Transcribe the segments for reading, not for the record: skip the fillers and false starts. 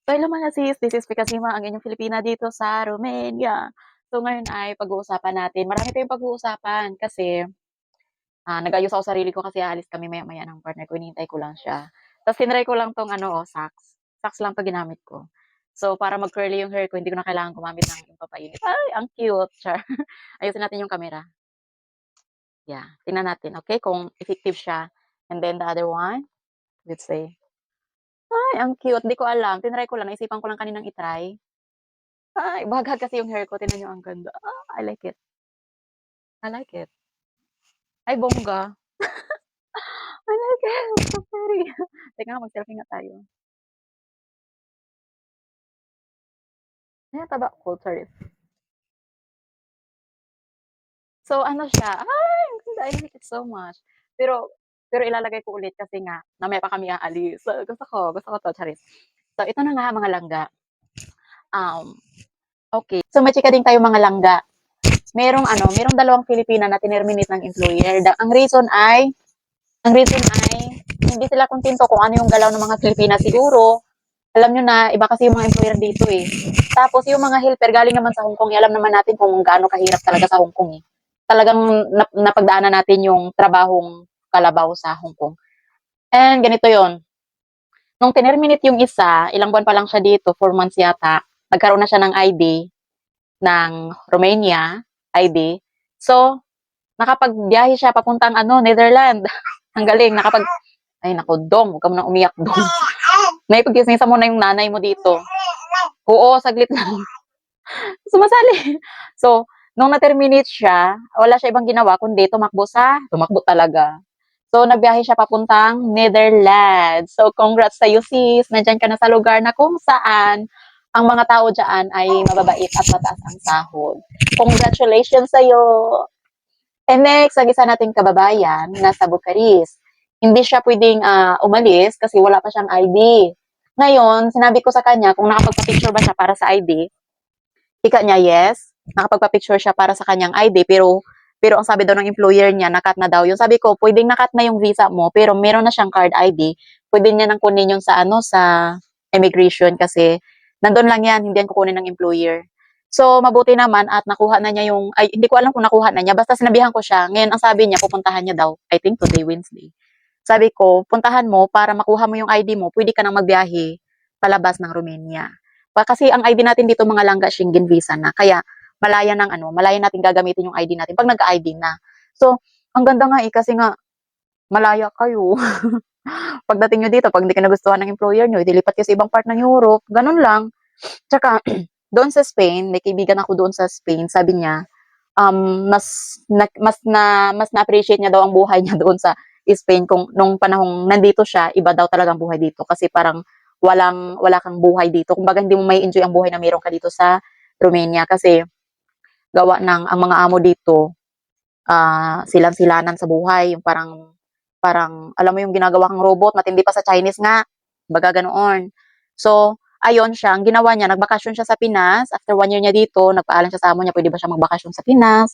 So hello mga sis, this is Pikasima, ang inyong Filipina dito sa Romania. So ngayon ay pag-uusapan natin. Marami tayong pag-uusapan kasi nag-ayos ako sarili ko kasi aalis kami maya-maya ng partner ko. Hinihintay ko lang siya. Tapos tinry ko lang tong socks. Socks lang to ginamit ko. So para mag-curly yung hair ko, hindi ko na kailangan gumamit ng pampainit. Ay, ang cute. Char. Ayusin natin yung camera. Yeah, tingnan natin, okay? Kung effective siya. And then the other one, let's say, ay, ang cute. Di ko alam. Tinry ko lang. Naisipan ko lang kaninang itry. Ay, bagag kasi yung hair ko. Tingnan niyo ang ganda. I like it. I like it. Ay, bongga. I like it. So pretty. Teka nga, mag-selfie nga tayo. Ay, taba ko. Sorry. So, ano siya? Ay, ang ganda. I like it so much. Pero, pero ilalagay ko ulit kasi nga, namaya pa kami aalis. So, gusto ko to, charis. So, ito na nga mga langga. Okay. So, may chika din tayo mga langga. Merong dalawang Filipina na tinerminate ng employer. Ang reason ay hindi sila kontento kung ano yung galaw ng mga Pilipina siguro. Alam nyo na, iba kasi yung mga employer dito eh. Tapos yung mga helper galing naman sa Hong Kong, alam naman natin kung gaano kahirap talaga sa Hong Kong eh. Talagang napagdaanan natin yung trabahong kalabaw sa Hong Kong. And ganito yon. Nung tinerminate yung isa, ilang buwan pa lang siya dito, 4 months yata, nagkaroon na siya ng ID, ng Romania, ID. So, nakapagbiyahe siya papuntang Netherlands. Ang galing, ay nako, Dong, huwag ka munang umiyak, Dong. Naipagkisisa mo na yung nanay mo dito. Oo, saglit lang. Sumasali. So, nung na-terminate siya, wala siya ibang ginawa kundi tumakbo talaga. So, nagbiyahe siya papuntang Netherlands. So, congrats sa'yo sis. Nandyan ka na sa lugar na kung saan ang mga tao dyan ay mababait at mataas ang sahod. Congratulations sa'yo. And next, ang isa nating kababayan, nasa Bucharest. Hindi siya pwedeng umalis kasi wala pa siyang ID. Ngayon, sinabi ko sa kanya kung nakapagpa-picture ba siya para sa ID. Ika niya, yes. Nakapagpa-picture siya para sa kanyang ID, pero ang sabi daw ng employer niya, nakat na daw yun. Sabi ko, pwedeng nakat na yung visa mo, pero meron na siyang card ID. Pwede niya nang kunin yung sa immigration kasi nandun lang yan, hindi yan kukunin ng employer. So, mabuti naman at nakuha na niya hindi ko alam kung nakuha na niya. Basta sinabihan ko siya. Ngayon, ang sabi niya, pupuntahan niya daw. I think today, Wednesday. Sabi ko, puntahan mo para makuha mo yung ID mo, pwede ka nang magbiyahe palabas ng Romania. Kasi ang ID natin dito mga langga, Schengen visa na. Kaya, malaya natin gagamitin yung ID natin pag nagka-ID na. So, ang ganda nga kasi nga, malaya kayo. Pagdating nyo dito, pag hindi ka nagustuhan ng employer nyo, dilipat kayo sa ibang part ng Europe. Ganun lang. Tsaka, doon sa Spain, may kaibigan ako doon sa Spain, sabi niya, mas na-appreciate niya daw ang buhay niya doon sa Spain kung nung panahong nandito siya, iba daw talaga ang buhay dito kasi parang wala kang buhay dito. Kumbaga hindi mo may enjoy ang buhay na meron ka dito sa Romania kasi gawa ng ang mga amo dito silan-silanan sa buhay, yung parang alam mo yung ginagawa kang robot, matindi pa sa Chinese nga, baga ganoon. So, ayun siya, ang ginawa niya, nagbakasyon siya sa Pinas, after 1 year niya dito, nagpaalam siya sa amo niya, pwede ba siya magbakasyon sa Pinas,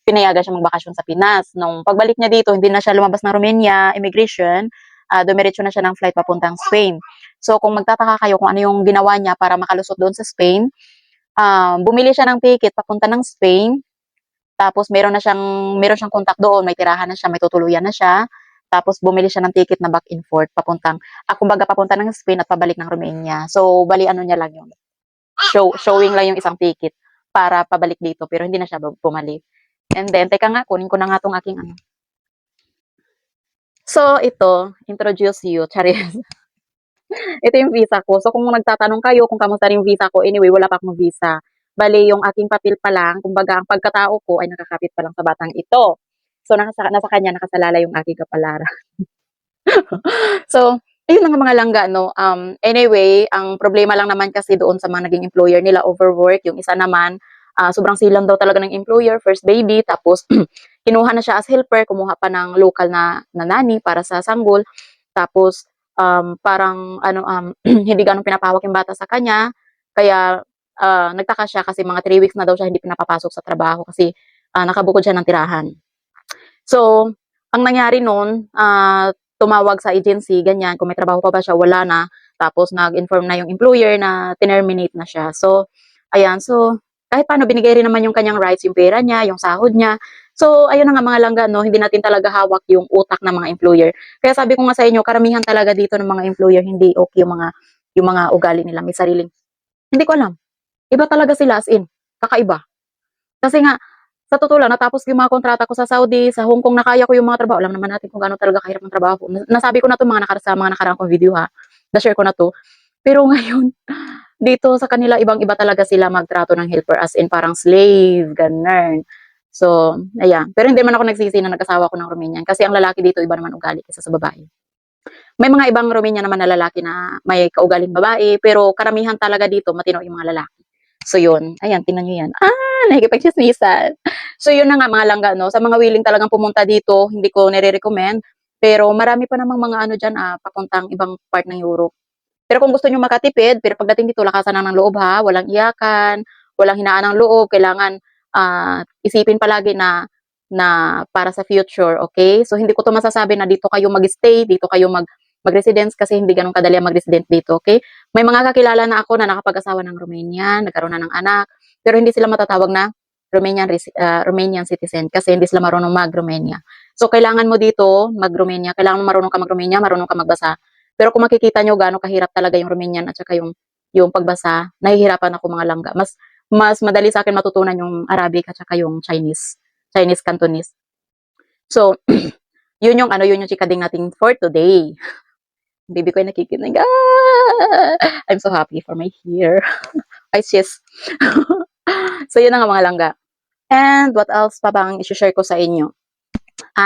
pinayagan siya magbakasyon sa Pinas. Nung pagbalik niya dito, hindi na siya lumabas ng Romania, immigration, dumiretso na siya ng flight papuntang Spain. So, kung magtataka kayo kung ano yung ginawa niya para makalusot doon sa Spain, bumili siya ng ticket papunta ng Spain, tapos meron siyang contact doon, may tirahan na siya, may tutuluyan na siya. Tapos bumili siya ng ticket na back and forth kumbaga papunta ng Spain at pabalik ng Romania. So bali ano niya lang yun. Showing lang yung isang ticket para pabalik dito pero hindi na siya bumalik. And then teka nga, kunin ko na nga tong aking ano. So ito, introduce you, charis. Ito yung visa ko. So, kung nagtatanong kayo kung kamusta yung visa ko, anyway, wala pa akong visa. Bali, yung aking papel pa lang, kumbaga, ang pagkatao ko ay nakakapit pa lang sa batang ito. So, nasa kanya nakasalala yung aking kapalaran. So, ayun lang ang mga langga, no? Anyway, ang problema lang naman kasi doon sa mga naging employer nila, overwork. Yung isa naman, sobrang silang daw talaga ng employer, first baby, tapos kinuha na siya as helper, kumuha pa ng local na nanny para sa sanggol. Tapos, parang hindi ganun pinapahawak yung bata sa kanya. Kaya, nagtaka siya kasi mga 3 weeks na daw siya hindi pinapapasok sa trabaho kasi nakabukod siya ng tirahan. So, ang nangyari noon, tumawag sa agency, ganyan, kung may trabaho pa ba siya, wala na. Tapos nag-inform na yung employer na tinerminate na siya. So, ayan. So, kahit paano binigay rin naman yung kanyang rights, yung pera niya, yung sahod niya. So, ayun na nga mga langga, no, hindi natin talaga hawak yung utak ng mga employer. Kaya sabi ko nga sa inyo, karamihan talaga dito ng mga employer, hindi okay yung mga ugali nila, may sariling. Hindi ko alam. Iba talaga sila as in, kakaiba. Kasi nga, sa totoo lang, natapos ko yung mga kontrata ko sa Saudi, sa Hong Kong, nakaya ko yung mga trabaho. Alam naman natin kung gaano talaga kahirap ang trabaho. Nasabi ko na to sa mga nakarang kong video ha. Na-share ko na to. Pero ngayon, dito sa kanila, ibang-iba talaga sila magtrato ng helper as in parang slave, ganun. So, ayan. Pero hindi man ako nagsisi na nag-asawa ko ng Romanian kasi ang lalaki dito iba naman ugali kaysa sa babae. May mga ibang Romanian naman na lalaki na may kaugaling babae, pero karamihan talaga dito matino yung mga lalaki. So yun, ayan, tingnan nyo yan. Nakikipagchismisan. So yun na nga mga langga, no? Sa mga willing talagang pumunta dito, hindi ko nire-recommend. Pero marami pa namang mga ano dyan, papuntang ibang part ng Europe. Pero kung gusto nyo makatipid, pero pagdating dito, lakasan lang ng loob ha, walang iyakan, walang hinaan ng loob, kailangan isipin palagi na para sa future, okay? So hindi ko to masasabi na dito kayo mag-stay, dito kayo mag-residence kasi hindi ganun kadali ang mag-resident dito, okay? May mga kakilala na ako na nakapag-asawa ng Romanian, nagkaroon na ng anak, pero hindi sila matatawag na Romanian citizen kasi hindi sila marunong mag-Romania. So kailangan mo dito mag-Romania, kailangan mo marunong ka mag-Romania, marunong ka magbasa. Pero kung makikita nyo gaano kahirap talaga yung Romanian at saka yung pagbasa, nahihirapan ako mga langga. Mas madali sa akin matutunan yung Arabic at saka yung Chinese Cantonese. So, yun yung chikading natin for today. Baby ko ay nakikinig. I'm so happy for my hair. Ay, sis. So, yun na nga mga langga. And what else pa bang i-share ko sa inyo?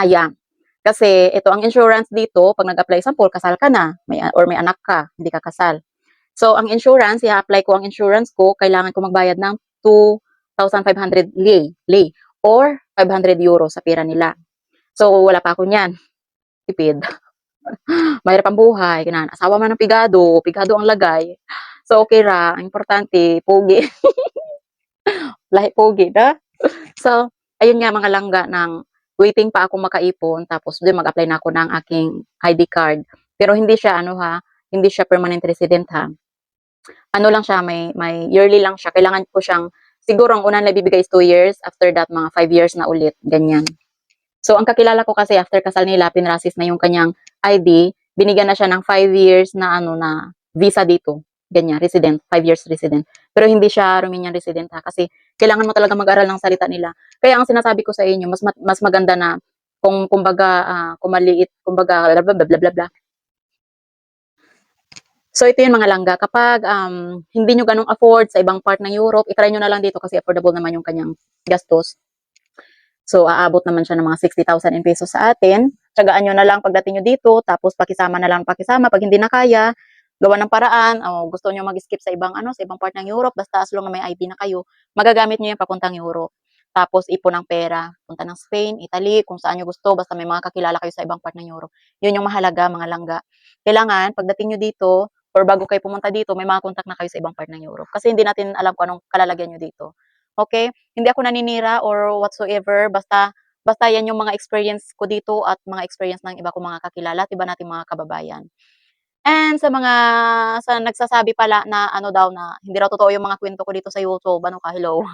Yeah. Kasi ito ang insurance dito, pag nag-apply, sample, kasal ka na, or may anak ka, hindi ka kasal. So, ang insurance, i-apply ko ang insurance ko, kailangan ko magbayad ng 2,500 lei, or 500 euro sa pera nila. So, wala pa ako niyan. Tipid. Mahirap ang buhay. Asawa man ng pigado ang lagay. So, okay ra. Ang importante, pogi. Lahi pogi, na? So, ayun nga mga langga ng waiting pa ako makaipon. Tapos, doon mag-apply na ako ng aking ID card. Pero hindi siya, hindi siya permanent resident ha. Ano lang siya, may yearly lang siya. Kailangan ko siyang, siguro ang unang nabibigay is 2 years. After that, mga 5 years na ulit. Ganyan. So, ang kakilala ko kasi after kasal nila, pinrasis na yung kanyang ID, binigyan na siya ng 5 years na na visa dito. Ganyan, resident, 5 years resident. Pero hindi siya Romanian resident ha, kasi kailangan mo talaga mag-aral ng salita nila. Kaya ang sinasabi ko sa inyo, mas maganda na kung kumbaga, kung maliit, kumbaga, bla bla bla bla bla. So, ito yung mga langga. Kapag hindi nyo ganong afford sa ibang part ng Europe, itry nyo na lang dito kasi affordable naman yung kanyang gastos. So, aabot naman siya ng mga 60,000 in pesos sa atin. Tsagaan nyo na lang pagdating nyo dito, tapos pakisama na lang pakisama. Pag hindi na kaya, gawa ng paraan, o gusto nyo mag-skip sa ibang sa ibang part ng Europe, basta as long na may ID na kayo, magagamit nyo yan papuntang Europe. Tapos ipon ng pera, punta ng Spain, Italy, kung saan nyo gusto, basta may mga kakilala kayo sa ibang part ng Europe. Yun yung mahalaga, mga langga. Kailangan, pagdating nyo dito, or bago kayo pumunta dito, may mga contact na kayo sa ibang part ng Europe. Kasi hindi natin alam kung anong kalalagyan nyo dito. Okay? Hindi ako naninira or whatsoever, basta yan yung mga experience ko dito at mga experience ng iba kong mga kakilala at iba nating mga kababayan. And sa nagsasabi pala na daw na hindi raw totoo yung mga kwento ko dito sa YouTube, hello.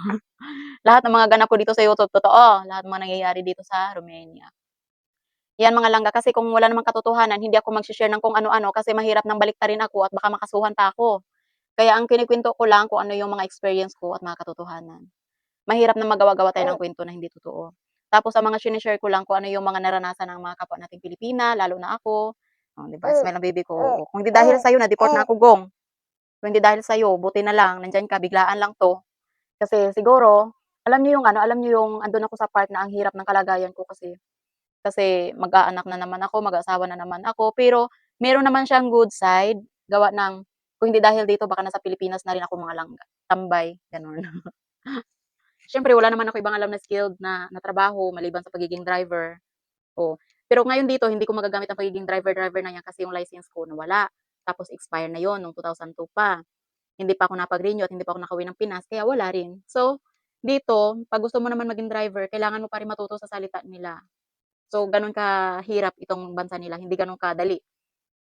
Lahat ng mga ganap ko dito sa YouTube totoo, lahat ng mga nangyayari dito sa Romania. Yan mga langga, kasi kung wala namang katotohanan, hindi ako mag-share ng kung ano-ano kasi mahirap nang baliktarin ako at baka makasuhan pa ako. Kaya ang kinikwento ko lang kung ano yung mga experience ko at mga katotohanan. Mahirap na magawa-gawa tayo ng kwento na hindi totoo. Tapos ang mga shine-share ko lang kung ano yung mga naranasan ng mga kapwa nating Pilipina, lalo na ako. Oh, 'di ba? Smile ang baby ko. Oo. Kung hindi dahil sa'yo na-deport na ako, Gong. Kung hindi dahil sa'yo, buti na lang, nandiyan ka, biglaan lang 'to. Kasi siguro, alam niyo yung andun ako sa part na ang hirap ng kalagayan ko kasi mag-aanak na naman ako, mag-aasawa na naman ako, pero meron naman siyang good side, gawa ng kung hindi dahil dito baka nasa Pilipinas na rin ako mga langga, tambay, gano'n. Siyempre wala naman ako ibang alam na skilled na trabaho maliban sa pagiging driver. Oh, pero ngayon dito hindi ko magagamit ang pagiging driver na 'yan kasi yung license ko nawala. Tapos expire na 'yon nung 2002 pa. Hindi pa ako napag-renew at hindi pa ako nakauwi ng Pinas kaya wala rin. So, dito 'pag gusto mo naman maging driver kailangan mo pa rin matuto sa salita nila. So, gano'n kahirap itong bansa nila, hindi gano'n kadali.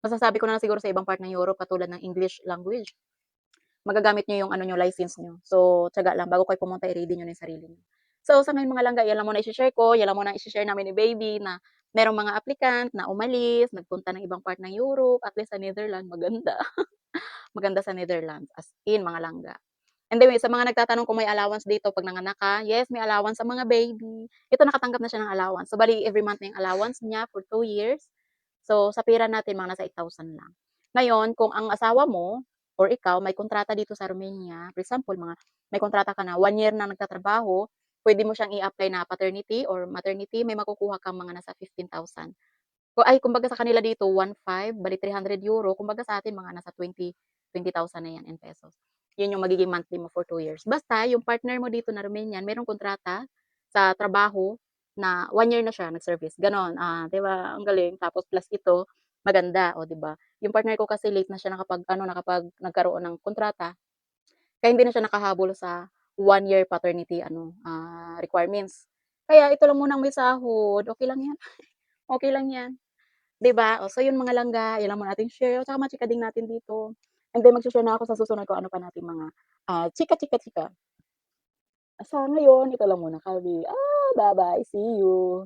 Masasabi ko na lang siguro sa ibang part ng Europe katulad ng English language, magagamit niyo yung ano niyo, license niyo. So, tiyaga lang bago kayo pumunta i-ready niyo na yung sarili niyo. So, sa ngayon mga langga, yan lang muna i-she-share ko, yan lang muna i-she-share namin ni baby na merong mga applicant na umalis, nagpunta ng ibang part ng Europe, at least sa Netherlands maganda. Maganda sa Netherlands, as in mga langga. And then sa mga nagtatanong kung may allowance dito 'pag nanganak ka, yes, may allowance sa mga baby. Ito nakatanggap na siya ng allowance. So, bale every month na yung allowance niya for 2 years. So, sa pera natin mga nasa 8,000 lang. Ngayon, kung ang asawa mo or ikaw may kontrata dito sa Romania, for example, may kontrata ka na 1 year na nagtatrabaho, pwede mo siyang i-apply na paternity or maternity, may makukuha kang mga nasa 15,000. Kumbaga sa kanila dito 1,500, bale €300, kumbaga sa atin mga nasa 20,000 na yan in pesos. Yun yung magiging monthly mo for 2 years. Basta yung partner mo dito na Romanian merong kontrata sa trabaho na 1 year na siya nag-service, gano'n. 'Di ba ang galing, tapos plus ito, maganda, oh, 'di ba? Yung partner ko kasi late na siya nakapag nagkaroon ng kontrata, kaya hindi na siya nakahabol sa 1 year paternity requirements. Kaya ito lang munang may sahod, okey lang 'yan, okey lang 'yan. 'Di ba? Oh, so yun mga langga, yun lang muna ating share, tsaka machika din natin dito. And then magse-share na ako sa susunod kung ano pa nating mga, chika-chika-chika. Sa ngayon ito lang muna kami. Bye-bye, see you.